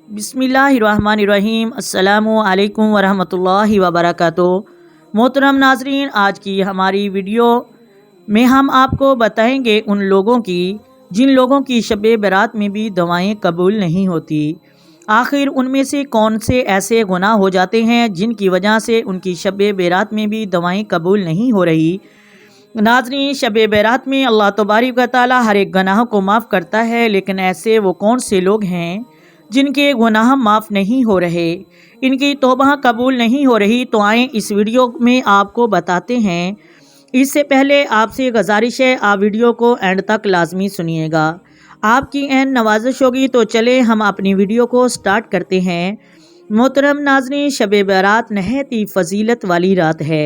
बिस्मिल्लाहिर्रहमानिर्रहीम। अस्सलामु अलैकुम वरहमतुल्लाहि वबरकातुहू। मोहतरम नाजरीन, आज की हमारी वीडियो में हम आपको बताएंगे उन लोगों की जिन लोगों की शब बारात में भी दुआएं कबूल नहीं होती। आखिर उनमें से कौन से ऐसे गुनाह हो जाते हैं जिनकी वजह से उनकी शब बारात में भी दुआएं कबूल नहीं हो रही। नाज़रीन, शब बारात में अल्लाह तबारक व तआला हर एक गुनाह को माफ़ करता है, लेकिन ऐसे वो कौन से लोग हैं जिनके गुनाह माफ़ नहीं हो रहे, इनकी तौबा कबूल नहीं हो रही। तो आएँ इस वीडियो में आपको बताते हैं। इससे पहले आपसे गुजारिश है, आप वीडियो को एंड तक लाजमी सुनिएगा, आपकी एन नवाजिश होगी। तो चले हम अपनी वीडियो को स्टार्ट करते हैं। मोहतरम नाज़रीन, शब बारात नहायत ही फजीलत वाली रात है।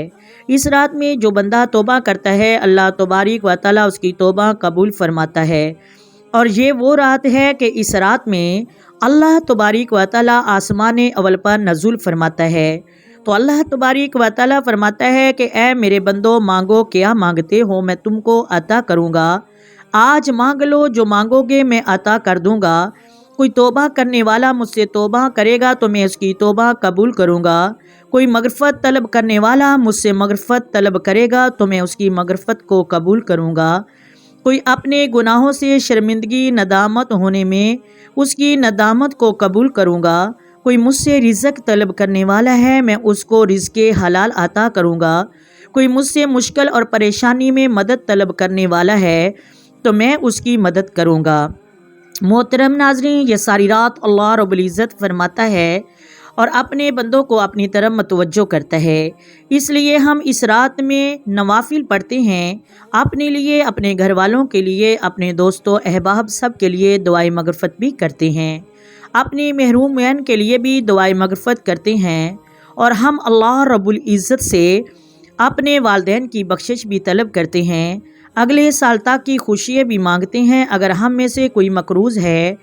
इस रात में जो बंदा तौबा करता है, अल्लाह तबारक व तआला उसकी तौबा कबूल फरमाता है। और ये वो रात है कि इस रात में अल्लाह तबारक व तआला आसमान अव्वल पर नज़ुल फरमाता है। तो अल्लाह तबारक व तआला फरमाता है कि ऐ मेरे बंदो, मांगो, क्या मांगते हो मैं तुमको अता करूँगा। आज मांग लो, जो मांगोगे मैं अता कर दूँगा। कोई तौबा करने वाला मुझसे तौबा करेगा तो मैं उसकी तौबा कबूल करूँगा। कोई मगफ़रत तलब करने वाला मुझसे मगफ़रत तलब करेगा तो मैं उसकी मगफ़रत को कबूल करूँगा। कोई अपने गुनाहों से शर्मिंदगी नदामत होने में उसकी नदामत को कबूल करूँगा। कोई मुझसे रिज़्क़ तलब करने वाला है, मैं उसको रिज़्क़े हलाल अता करूँगा। कोई मुझसे मुश्किल और परेशानी में मदद तलब करने वाला है तो मैं उसकी मदद करूँगा। मोहतरम नाज़रीन, ये सारी रात अल्लाह रब्बुल इज़्ज़त फरमाता है और अपने बंदों को अपनी तरफ मतवज्जो करता है। इसलिए हम इस रात में नवाफिल पढ़ते हैं, अपने लिए, अपने घर वालों के लिए, अपने दोस्तों अहबाब सब के लिए दुआए मगफ़रत भी करते हैं, अपने महरूमैन के लिए भी दुआए मगफ़रत करते हैं। और हम अल्लाह रब्बुल इज़्ज़त से अपने वालिदैन की बख्शिश भी तलब करते हैं, अगले साल तक की खुशियाँ भी मांगते हैं। अगर हम में से कोई मकरूज़ है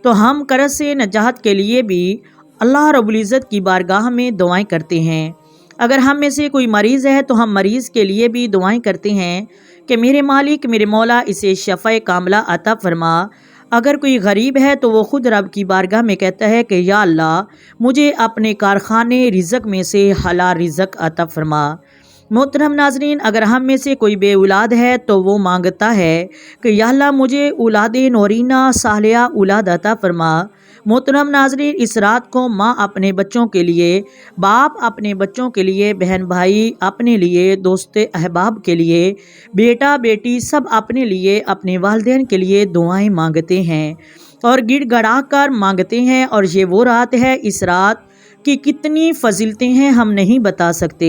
तो हम कर्ज़ से नजात के लिए भी अल्लाह रब्बुल इज़्ज़त की बारगाह में दुआएं करते हैं। अगर हम में से कोई मरीज़ है तो हम मरीज़ के लिए भी दुआएं करते हैं कि मेरे मालिक, मेरे मौला, इसे शफ़ा कामिला अता फरमा। अगर कोई गरीब है तो वो ख़ुद रब की बारगाह में कहता है कि या अल्लाह, मुझे अपने कारखाने रिज़्क़ में से हलाल रिज़्क़ अता फरमा। मोहतरम नाज़रीन, अगर हम में से कोई बे औलाद है तो वो मांगता है कि या अल्लाह, मुझे औलाद नौरीना सालिहा औलाद अता फरमा। मोहतरम नाज़रीन, इस रात को माँ अपने बच्चों के लिए, बाप अपने बच्चों के लिए, बहन भाई अपने लिए, दोस्त अहबाब के लिए, बेटा बेटी सब अपने लिए, अपने वालिदैन के लिए दुआएं मांगते हैं और गिड़गड़ा कर मांगते हैं। और ये वो रात है, इस रात कि कितनी फजीलतें हैं हम नहीं बता सकते।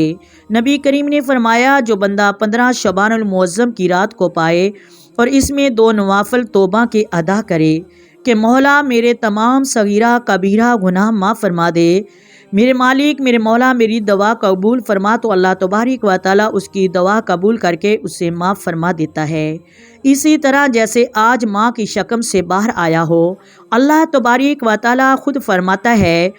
नबी करीम ने फरमाया, जो बंदा 15 शबानुल मुअज़्ज़म की रात को पाए और इसमें 2 नवाफिल तौबा के अदा करे कि मौला, मेरे तमाम सगीरा कबीरा गुनाह माफ़ फरमा दे, मेरे मालिक, मेरे मौला, मेरी दवा कबूल फरमा, तो अल्लाह तबारक व तआला उसकी दवा कबूल करके उससे माफ़ फरमा देता है। इसी तरह जैसे आज माँ की शक्म से बाहर आया हो, अल्लाह तबारक व तआला ख़ुद फरमाता है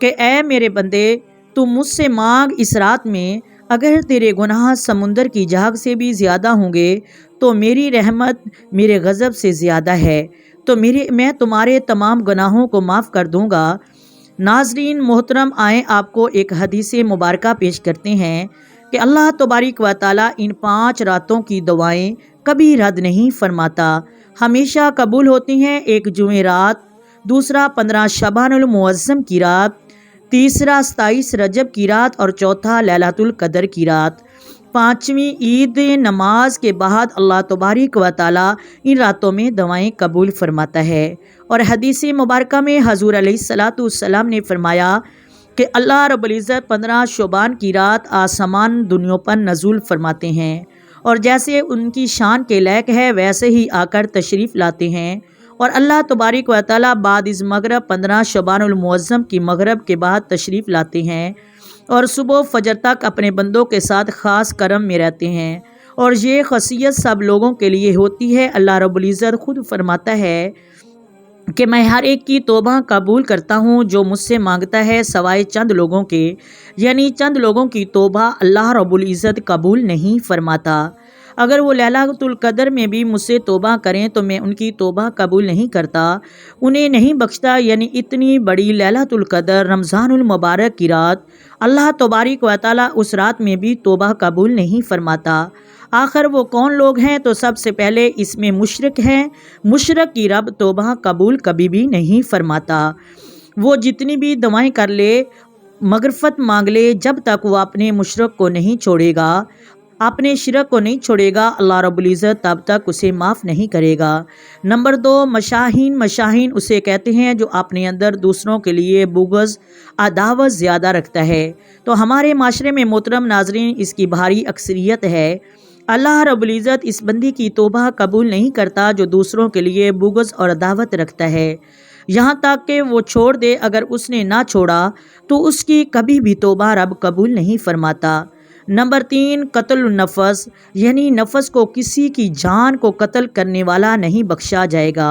कि ऐ मेरे बंदे, तू मुझसे मांग इस रात में, अगर तेरे गुनाह समुंदर की झाग से भी ज़्यादा होंगे तो मेरी रहमत मेरे गज़ब से ज़्यादा है, तो मैं तुम्हारे तमाम गुनाहों को माफ़ कर दूँगा। नाज़रीन मोहतरम, आएँ आपको एक हदीस मुबारका पेश करते हैं कि अल्लाह तबारक व तआला इन 5 रातों की दुआएं कभी रद्द नहीं फरमाता, हमेशा कबूल होती हैं। एक जुमे रात, दूसरा 15 शबानुल मुअज़्ज़म की रात, तीसरा 27 रजब की रात और चौथा लैलतुल कदर की रात। 5वीं ईद नमाज के बाद अल्लाह तबारक व तआला इन रातों में दुआएं कबूल फरमाता है। और हदीस मुबारका में हज़ूर अलैहिस्सलातु वस्सलाम ने फरमाया कि अल्लाह रब्बुल इज़्ज़त 15 शबान की रात आसमान दुनिया पर नज़ुल फरमाते हैं और जैसे उनकी शान के लायक है वैसे ही आकर तशरीफ़ लाते हैं। और अल्लाह तबारक व तआला बाद इस मगरब 15 शबानुल मुअज़्ज़म की मगरब के बाद तशरीफ़ लाते हैं और सुबह फजर तक अपने बंदों के साथ ख़ास करम में रहते हैं। और ये ख़ासियत सब लोगों के लिए होती है। अल्लाह रब्बुल इज़्ज़त ख़ुद फरमाता है कि मैं हर एक की तौबा कबूल करता हूँ जो मुझसे मांगता है, सवाए चंद लोगों के, यानी चंद लोगों की तौबा अल्लाह रब्बुल इज़्ज़त कबूल नहीं फरमाता। اگر وہ لیلۃ القدر میں بھی مجھ سے توبہ کریں تو میں ان کی توبہ قبول نہیں کرتا، انہیں نہیں بخشتا۔ یعنی اتنی بڑی لیلۃ القدر رمضان المبارک کی رات، اللہ تبارک و تعالیٰ اس رات میں بھی توبہ قبول نہیں فرماتا۔ آخر وہ کون لوگ ہیں؟ تو سب سے پہلے اس میں مشرک ہیں۔ مشرک کی رب توبہ قبول کبھی بھی نہیں فرماتا۔ وہ جتنی بھی دعائیں کر لے، مغفرت مانگ لے، جب تک وہ اپنے مشرک کو نہیں چھوڑے گا، اپنے شرک کو نہیں چھوڑے گا، اللہ رب العزت تب تک اسے معاف نہیں کرے گا۔ نمبر 2، مشاہین۔ مشاہین اسے کہتے ہیں جو اپنے اندر دوسروں کے لیے بغض، عداوت زیادہ رکھتا ہے۔ تو ہمارے معاشرے میں محترم ناظرین اس کی بھاری اکثریت ہے۔ اللہ رب العزت اس بندی کی توبہ قبول نہیں کرتا جو دوسروں کے لیے بغض اور عداوت رکھتا ہے، یہاں تک کہ وہ چھوڑ دے۔ اگر اس نے نہ چھوڑا تو اس کی کبھی بھی توبہ رب قبول نہیں فرماتا۔ نمبر 3، قتل النفس، یعنی نفس کو کسی کی جان کو قتل کرنے والا نہیں بخشا جائے گا،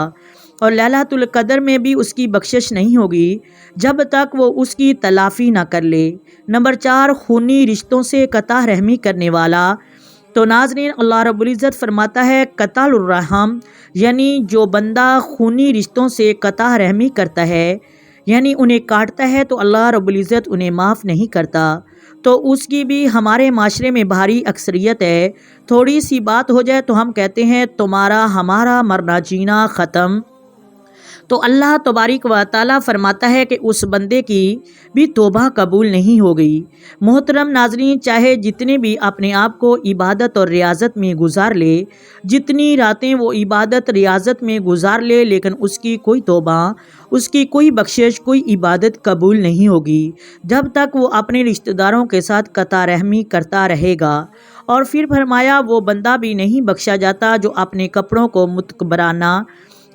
اور لیلۃ القدر میں بھی اس کی بخشش نہیں ہوگی جب تک وہ اس کی تلافی نہ کر لے۔ نمبر 4، خونی رشتوں سے قطع رحمی کرنے والا۔ تو ناظرین اللہ رب العزت فرماتا ہے قتل الرحم، یعنی جو بندہ خونی رشتوں سے قطع رحمی کرتا ہے، یعنی انہیں کاٹتا ہے، تو اللہ رب العزت انہیں معاف نہیں کرتا۔ تو اس کی بھی ہمارے معاشرے میں بھاری اکثریت ہے۔ تھوڑی سی بات ہو جائے تو ہم کہتے ہیں تمہارا ہمارا مرنا جینا ختم۔ تو اللہ تبارک و تعالیٰ فرماتا ہے کہ اس بندے کی بھی توبہ قبول نہیں ہو گئی۔ محترم ناظرین، چاہے جتنے بھی اپنے آپ کو عبادت اور ریاضت میں گزار لے، جتنی راتیں وہ عبادت ریاضت میں گزار لے، لیکن اس کی کوئی توبہ، اس کی کوئی بخشش، کوئی عبادت قبول نہیں ہوگی جب تک وہ اپنے رشتہ داروں کے ساتھ قطع رحمی کرتا رہے گا۔ اور پھر فرمایا وہ بندہ بھی نہیں بخشا جاتا جو اپنے کپڑوں کو متکبرانہ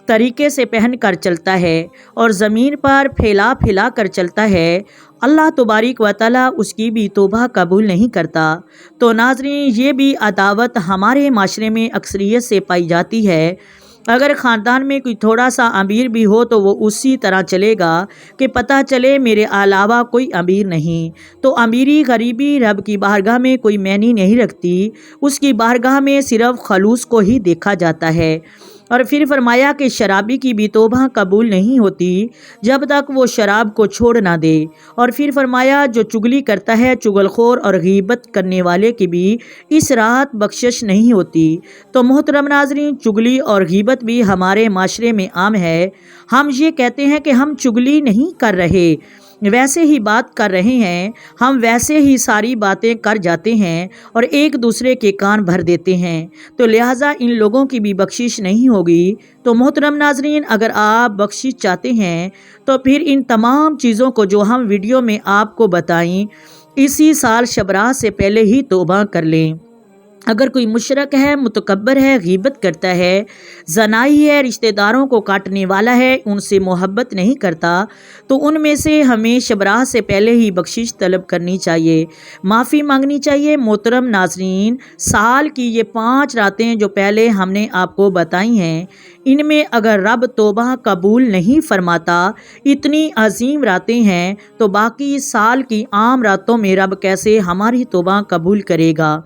طریقے سے پہن کر چلتا ہے اور زمین پر پھیلا پھیلا کر چلتا ہے، اللہ تبارک و تعالیٰ اس کی بھی توبہ قبول نہیں کرتا۔ تو ناظرین یہ بھی عداوت ہمارے معاشرے میں اکثریت سے پائی جاتی ہے۔ اگر خاندان میں کوئی تھوڑا سا امیر بھی ہو تو وہ اسی طرح چلے گا کہ پتہ چلے میرے علاوہ کوئی امیر نہیں۔ تو امیری غریبی رب کی بارگاہ میں کوئی معنی نہیں رکھتی، اس کی بارگاہ میں صرف خلوص کو ہی دیکھا جاتا ہے۔ اور پھر فرمایا کہ شرابی کی بھی توبہ قبول نہیں ہوتی جب تک وہ شراب کو چھوڑ نہ دے۔ اور پھر فرمایا جو چگلی کرتا ہے، چغل خور اور غیبت کرنے والے کی بھی اس رات بخشش نہیں ہوتی۔ تو محترم ناظرین، چگلی اور غیبت بھی ہمارے معاشرے میں عام ہے۔ ہم یہ کہتے ہیں کہ ہم چگلی نہیں کر رہے، ویسے ہی بات کر رہے ہیں، ہم ویسے ہی ساری باتیں کر جاتے ہیں اور ایک دوسرے کے کان بھر دیتے ہیں، تو لہٰذا ان لوگوں کی بھی بخشش نہیں ہوگی۔ تو محترم ناظرین، اگر آپ بخشش چاہتے ہیں تو پھر ان تمام چیزوں کو جو ہم ویڈیو میں آپ کو بتائیں، اسی سال شب رات سے پہلے ہی توبہ کر لیں۔ اگر کوئی مشرک ہے، متکبر ہے، غیبت کرتا ہے، زنائی ہے، رشتہ داروں کو کاٹنے والا ہے، ان سے محبت نہیں کرتا، تو ان میں سے ہمیں شب رات سے پہلے ہی بخشش طلب کرنی چاہیے، معافی مانگنی چاہیے۔ محترم ناظرین، سال کی یہ 5 راتیں جو پہلے ہم نے آپ کو بتائی ہیں، ان میں اگر رب توبہ قبول نہیں فرماتا، اتنی عظیم راتیں ہیں، تو باقی سال کی عام راتوں میں رب کیسے ہماری توبہ قبول کرے گا؟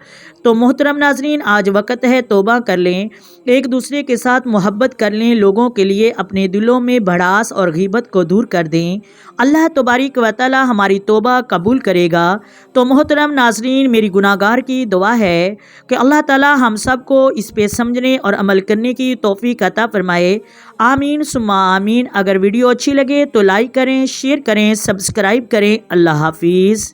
تو محترم ناظرین، آج وقت ہے توبہ کر لیں، ایک دوسرے کے ساتھ محبت کر لیں، لوگوں کے لیے اپنے دلوں میں بھڑاس اور غیبت کو دور کر دیں، اللہ تبارک و تعالی ہماری توبہ قبول کرے گا۔ تو محترم ناظرین، میری گناہگار کی دعا ہے کہ اللہ تعالی ہم سب کو اس پہ سمجھنے اور عمل کرنے کی توفیق عطا فرمائے، آمین ثم آمین۔ اگر ویڈیو اچھی لگے تو لائک کریں، شیئر کریں، سبسکرائب کریں۔ اللہ حافظ۔